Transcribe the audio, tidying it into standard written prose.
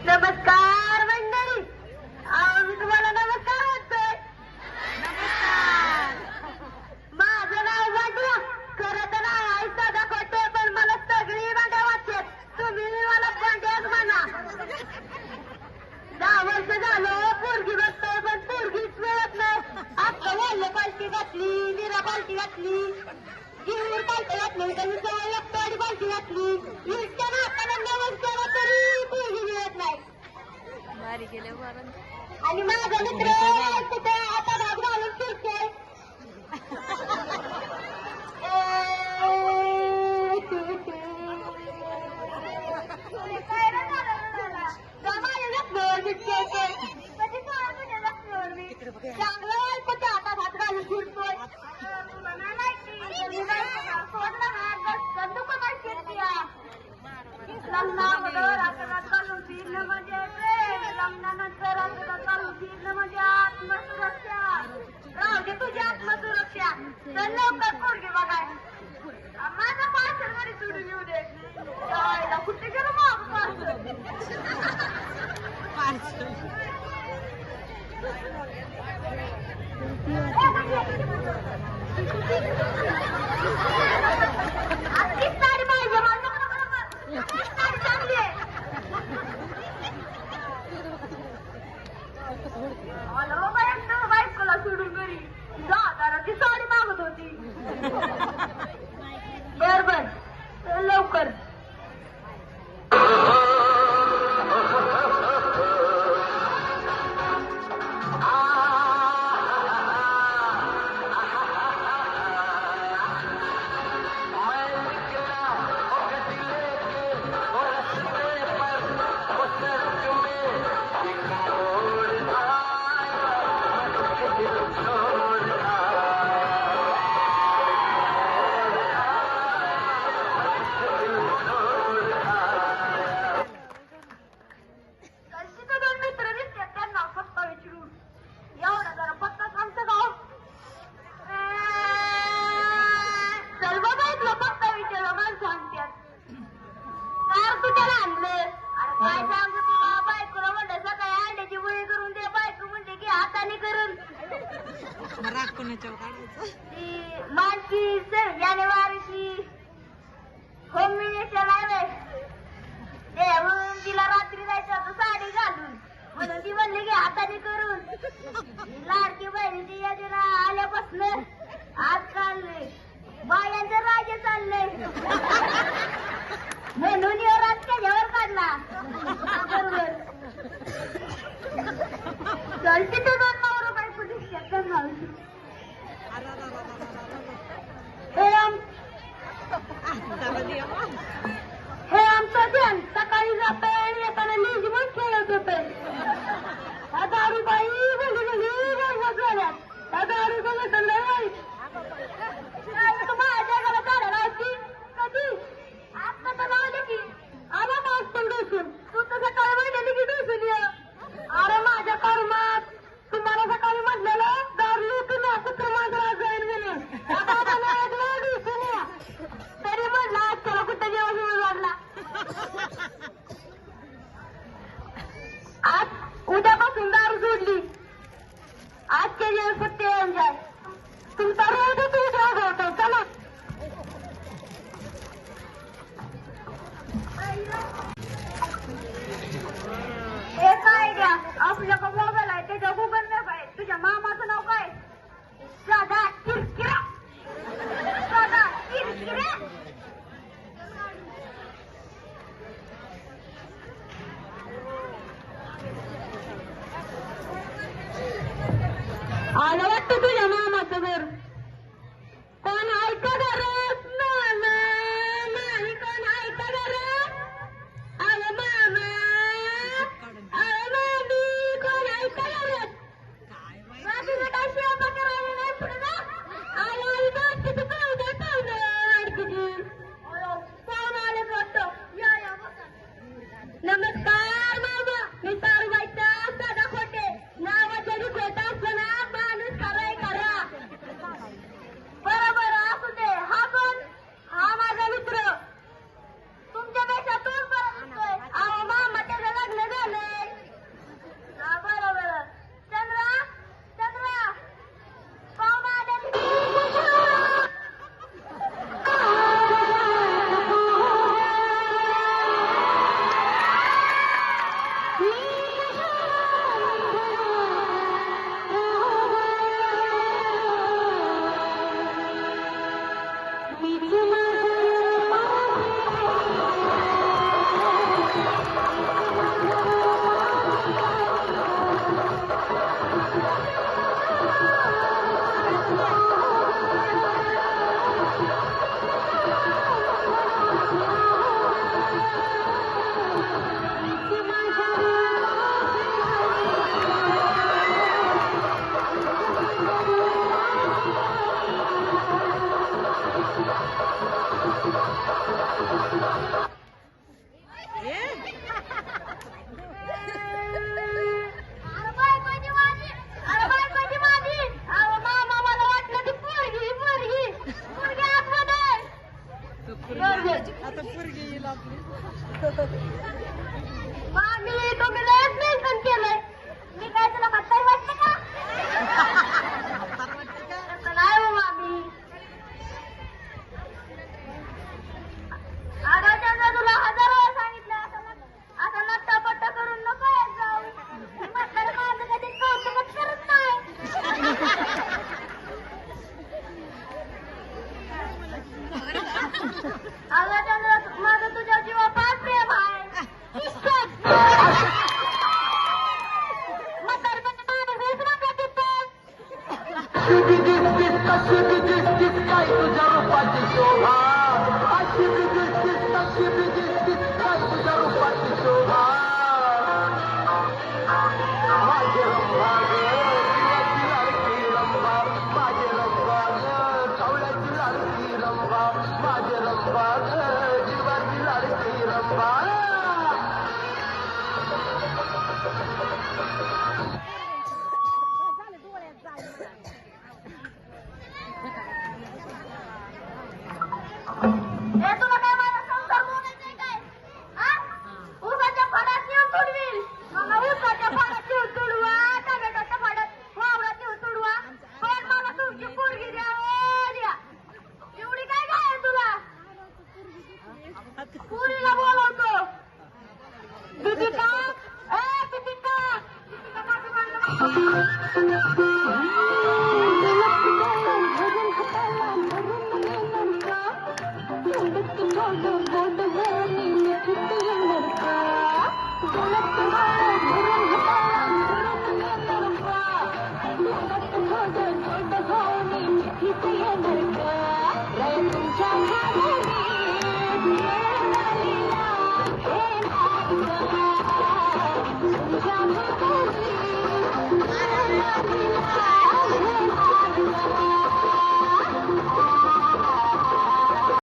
नमस्कार मंडळी. मी तुम्हाला नमस्कार म्हणतोय. माझं नाव वाटलं. खरं तर नाव आहे साधा खोटे, पण मला सगळी भांड्या वाटतात. तुम्ही मला भांड्याच म्हणा. 10 वर्ष झालं पोरगी बघतोय, पण पोरगीच मिळत नाही. आता वल्ल पालटी घातली, निरा पालटी घातली, जीवर पालटी घातली, तर मी जवळ लागतो आणि पालटी घातली. इतक्या नाताना नमस्कार तरी पोरगी मिळत नाही. आणि माझा मित्र कुठे आता भाग घालून फिरतोय. चांगलं कुठे आता भात घालून फिरतोय. लग्नानंतर आकारात घालून फिरणं म्हणजे प्रेम, लग्नानंतर आकारात घालून फिरणं म्हणजे आत्मसुरक्षा. राहू दे तुझी आत्मसुरक्षा. तर लवकर पोरगी बघाय. माझा पार्सल घरी सोडून येऊ दे. कुठे गेलो मग पार्सल. साडी पाहिजे चांगली आहे. बायकोला सोडून घरी 10,000ची साडी मागत होती. बर बर लवकर. मानसी जानेवारीची कॉम्बिनेशन आहे म्हणून तिला रात्री जायचं होतं साडी घालून, म्हणून ती म्हणली की हाताने करून. लाडकी बहिणीची योजना आल्यापासून आजकाल बायांचं राज्य चाललंय म्हणून या राजकारण्यावर काढला. बरोबर चलते तो 2 नवरा बायको दिसतात घालून. हे आमचं ध्यान सकाळी जातंय आणि येताना लेझीमच खेळत होतंय. हा दारूबाई भली भली रंगत झाल्यात. त्या दारूचं व्यसन लय वाईट. तू माझ्या जगाला काढायला असती कधी आता तर लावले की आला मागतो डोसून. तू तर सकाळी म्हणलेली की डोसून ये. अरे माझ्या कर्मात तुम्हाला सकाळी म्हटलेलं दारू तुम्ही कुत्र मांजरा जाईन म्हणून. तरी म्हणलं आज त्याला कुठं जेवण जेवण वाढला. आज उद्यापासून दारू सोडली. आजचे दिवस फक्त एन्जॉय. तुमचा रोज तुझ्या होतो. चला एक आयडिया. आपल्याकडे मोबाईल आहे त्याच्या गुगल मॅप आहे. तुझ्या मामाचं नाव काय? साधा किरकिरा. साधा किरकिरा. आलं वाटतं तुझ्या मामाचं घर. कोण आहे का घरात? नाही कोण आहे का घरात? आलं मामा. आलं मामी. कोण आहे का घरात? माझी बेटा शिवा करायला नाही पुढे ना. आलं आई बाकीचं पाहुणं पाहुणं आणखी पाहुणं आलं वाटतं. या या नमस्कार मामा. मी सारूबाईचा साधा खोटे. नावाच्या खोटा असताना माणूस खराय खरा. अशी बी दिसतीस काय तुझ्या रूपाची शोभा अशी बी दिसतीस तशी बी दिसतीस काय तुझ्या रूपाची शोभा माझे